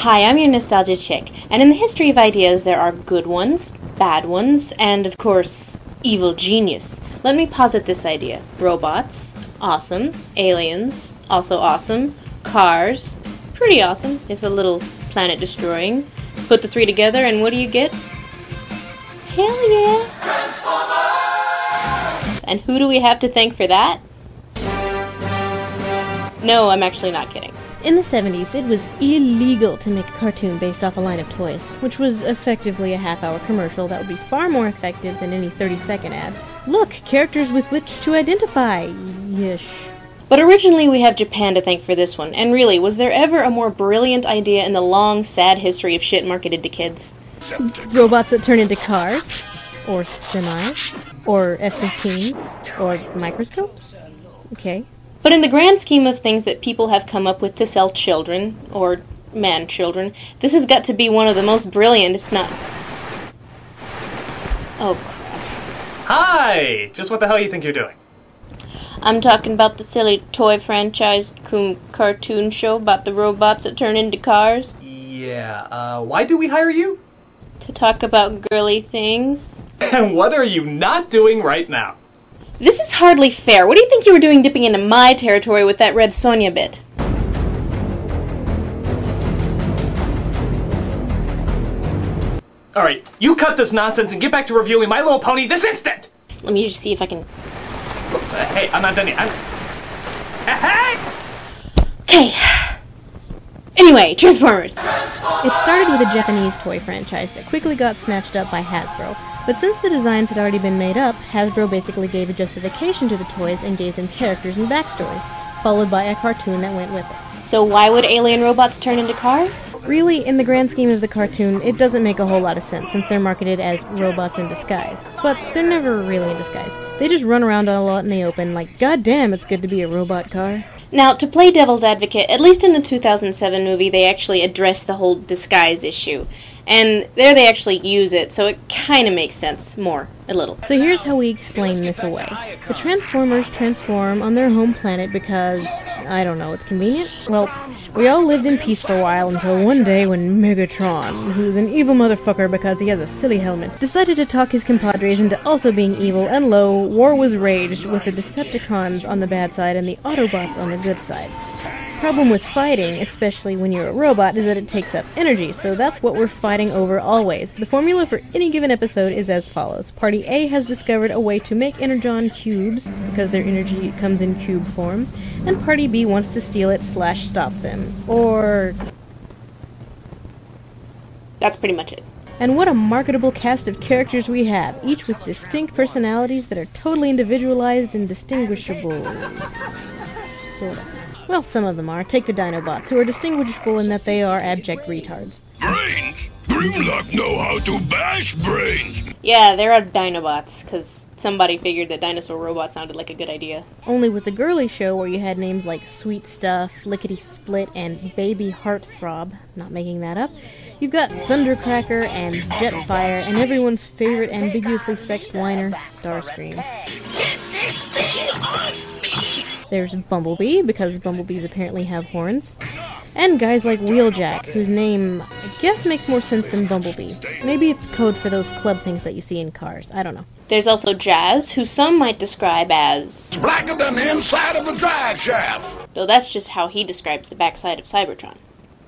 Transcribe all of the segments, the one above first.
Hi, I'm your Nostalgia Chick, and in the history of ideas there are good ones, bad ones, and of course, evil genius. Let me posit this idea. Robots, awesome. Aliens, also awesome. Cars, pretty awesome, if a little planet-destroying. Put the three together and what do you get? Hell yeah! Transformers! And who do we have to thank for that? No, I'm actually not kidding. In the 70s, it was illegal to make a cartoon based off a line of toys, which was effectively a half-hour commercial that would be far more effective than any 30-second ad. Look, characters with which to identify. Yish. But originally we have Japan to thank for this one, and really, was there ever a more brilliant idea in the long, sad history of shit marketed to kids? Robots that turn into cars? Or semis? Or F-15s? Or microscopes? Okay. But in the grand scheme of things that people have come up with to sell children, or man-children, this has got to be one of the most brilliant, if not... Oh, crap. Hi! Just what the hell you think you're doing? I'm talking about the silly toy franchise cartoon show about the robots that turn into cars. Yeah, why do we hire you? To talk about girly things. And what are you not doing right now? This is hardly fair. What do you think you were doing dipping into my territory with that Red Sonja bit? Alright, you cut this nonsense and get back to reviewing My Little Pony this instant! Let me just see if I can... Hey, I'm not done yet. Hey! Okay. Anyway, Transformers. It started with a Japanese toy franchise that quickly got snatched up by Hasbro. But since the designs had already been made up, Hasbro basically gave a justification to the toys and gave them characters and backstories, followed by a cartoon that went with it. So why would alien robots turn into cars? Really, in the grand scheme of the cartoon, it doesn't make a whole lot of sense since they're marketed as robots in disguise. But they're never really in disguise. They just run around a lot in the open like, God damn, it's good to be a robot car. Now, to play devil's advocate, at least in the 2007 movie, they actually address the whole disguise issue. And there they actually use it, so it kind of makes sense. More. A little. So here's how we explain this away. The Transformers transform on their home planet because, I don't know, it's convenient? Well, we all lived in peace for a while until one day when Megatron, who's an evil motherfucker because he has a silly helmet, decided to talk his compadres into also being evil, and lo, war was raged with the Decepticons on the bad side and the Autobots on the good side. Problem with fighting, especially when you're a robot, is that it takes up energy, so that's what we're fighting over always. The formula for any given episode is as follows. Party A has discovered a way to make Energon cubes, because their energy comes in cube form, and Party B wants to steal it / stop them. Or... That's pretty much it. And what a marketable cast of characters we have, each with distinct personalities that are totally individualized and distinguishable. Sorta. Well, some of them are. Take the Dinobots, who are distinguishable in that they are abject retards. Brains? Grimlock know how to bash brains! Yeah, there are Dinobots, because somebody figured that dinosaur robot sounded like a good idea. Only with the girly show where you had names like Sweet Stuff, Lickety Split, and Baby Heartthrob, not making that up, you've got Thundercracker and Jetfire, and everyone's favorite ambiguously sexed whiner, Starscream. There's Bumblebee, because bumblebees apparently have horns. And guys like Wheeljack, whose name, I guess, makes more sense than Bumblebee. Maybe it's code for those club things that you see in cars. I don't know. There's also Jazz, who some might describe as... blacker than the inside of a drive shaft! Though that's just how he describes the backside of Cybertron.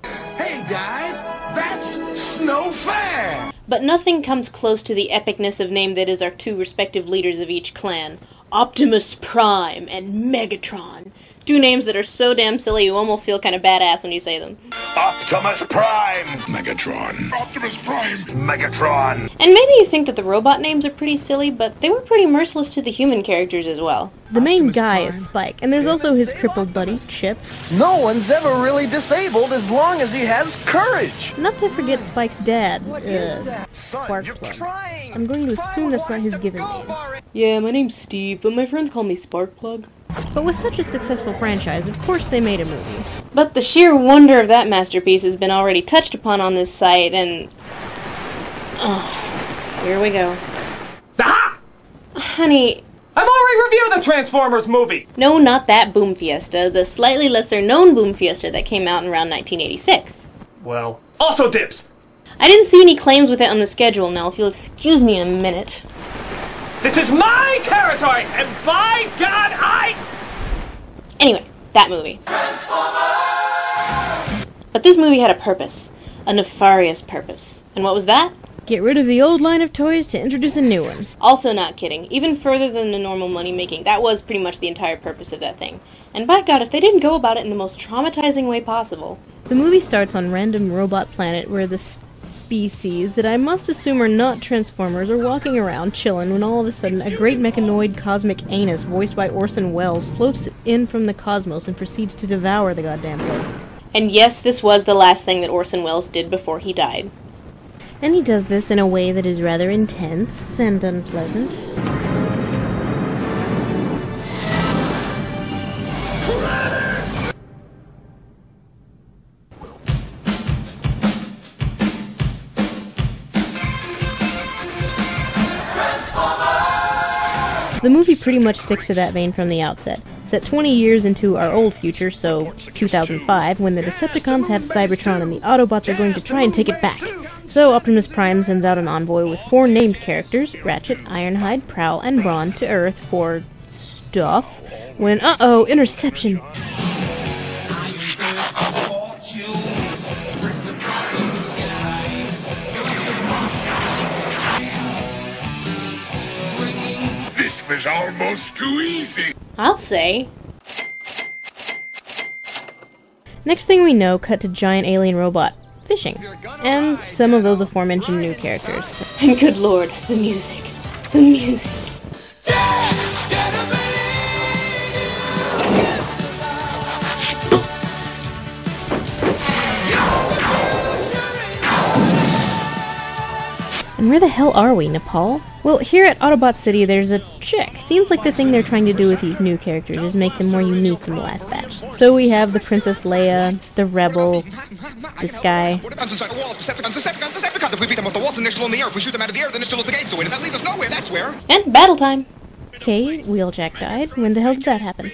Hey guys, that's Snow Fair! But nothing comes close to the epicness of name that is our two respective leaders of each clan. Optimus Prime and Megatron. Two names that are so damn silly you almost feel kind of badass when you say them. Optimus Prime! Megatron. Optimus Prime! Megatron! And maybe you think that the robot names are pretty silly, but they were pretty merciless to the human characters as well. The main guy is Spike, and there's also his crippled buddy, Chip. No one's ever really disabled as long as he has courage! Not to forget Spike's dad, Sparkplug. I'm going to assume that's not his given name. Yeah, my name's Steve, but my friends call me Sparkplug. But with such a successful franchise, of course they made a movie. But the sheer wonder of that masterpiece has been already touched upon on this site, and... oh, here we go. Aha! Honey... I've already reviewed the Transformers movie! No, not that Boom Fiesta, the slightly lesser known Boom Fiesta that came out in around 1986. well, also dibs! I didn't see any claims with it on the schedule, Nell. If you'll excuse me a minute. This is my territory, and by God, Anyway, that movie. But this movie had a purpose. A nefarious purpose. And what was that? Get rid of the old line of toys to introduce a new one. Also not kidding. Even further than the normal money making. That was pretty much the entire purpose of that thing. And by God, if they didn't go about it in the most traumatizing way possible. The movie starts on random robot planet where the species that I must assume are not Transformers are walking around chillin' when all of a sudden a great mechanoid cosmic anus voiced by Orson Welles floats in from the cosmos and proceeds to devour the goddamn place. And yes, this was the last thing that Orson Welles did before he died. And he does this in a way that is rather intense and unpleasant. The movie pretty much sticks to that vein from the outset. Set 20 years into our old future, so 2005, when the Decepticons have Cybertron and the Autobots are going to try and take it back. So Optimus Prime sends out an envoy with 4 named characters, Ratchet, Ironhide, Prowl, and Brawn, to Earth for stuff, when, uh-oh, interception! This was almost too easy. I'll say. Next thing we know, cut to giant alien robot fishing, and some of those aforementioned new characters. And good lord, the music. The music. And where the hell are we, Nepal? Well, here at Autobot City there's a chick. Seems like the thing they're trying to do with these new characters is make them more unique than the last batch. So we have the Princess Leia, the Rebel, this guy. Decepticons! If we beat them off the walls and they're still on the air, if we shoot them out of the air, then they're still at the gate, so where does that leave us? Nowhere, that's where! And battle time. Okay, Wheeljack died. When the hell did that happen?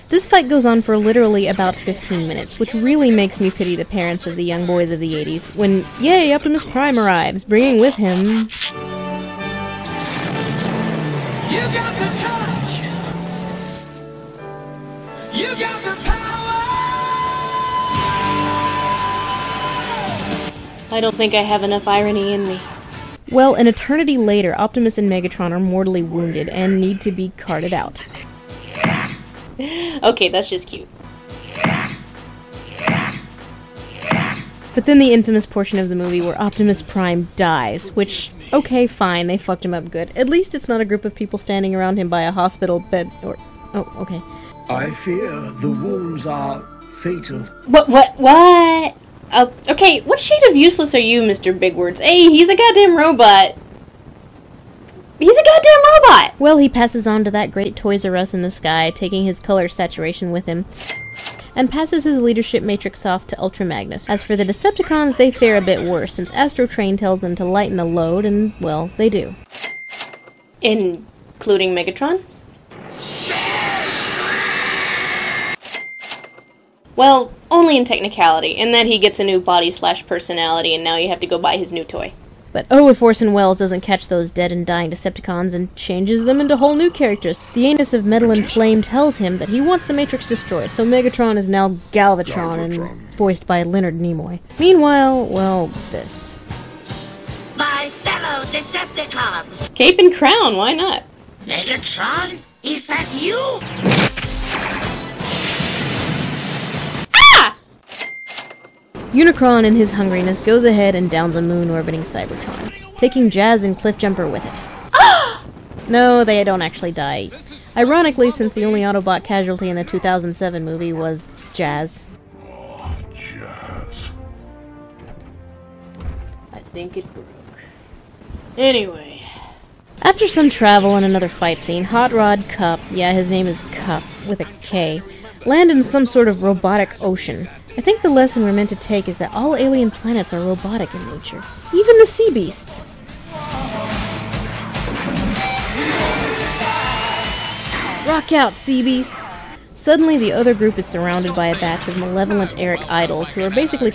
This fight goes on for literally about 15 minutes, which really makes me pity the parents of the young boys of the 80s, when, yay, Optimus Prime arrives, bringing with him... You got the touch! You got the power! I don't think I have enough irony in me. Well, an eternity later, Optimus and Megatron are mortally wounded and need to be carted out. Okay, that's just cute. But then the infamous portion of the movie where Optimus Prime dies, which, okay, fine, they fucked him up good. At least it's not a group of people standing around him by a hospital bed, or... oh, okay. I fear the wounds are fatal. What? Okay, what shade of useless are you, Mr. Big Words? Hey, he's a goddamn robot! He's a goddamn robot! Well, he passes on to that great Toys R Us in the sky, taking his color saturation with him, and passes his leadership matrix off to Ultra Magnus. As for the Decepticons, they fare a bit worse, since Astro Train tells them to lighten the load, and, well, they do. Including Megatron? Well, only in technicality, in that he gets a new body/personality, and now you have to go buy his new toy. But oh, if Orson Welles doesn't catch those dead and dying Decepticons and changes them into whole new characters. The anus of metal and flame tells him that he wants the Matrix destroyed, so Megatron is now Galvatron and voiced by Leonard Nimoy. Meanwhile, well, this. My fellow Decepticons! Cape and crown, why not? Megatron? Is that you? Unicron, in his hungriness, goes ahead and downs a moon-orbiting Cybertron, taking Jazz and Cliffjumper with it. No, they don't actually die. Ironically, since the only Autobot casualty in the 2007 movie was Jazz. Jazz. I think it broke. Anyway. After some travel and another fight scene, Hot Rod Cup, yeah, his name is Cup, with a K, land in some sort of robotic ocean. I think the lesson we're meant to take is that all alien planets are robotic in nature. Even the sea beasts. Rock out, sea beasts! Suddenly, the other group is surrounded by a batch of malevolent Eric idols who are basically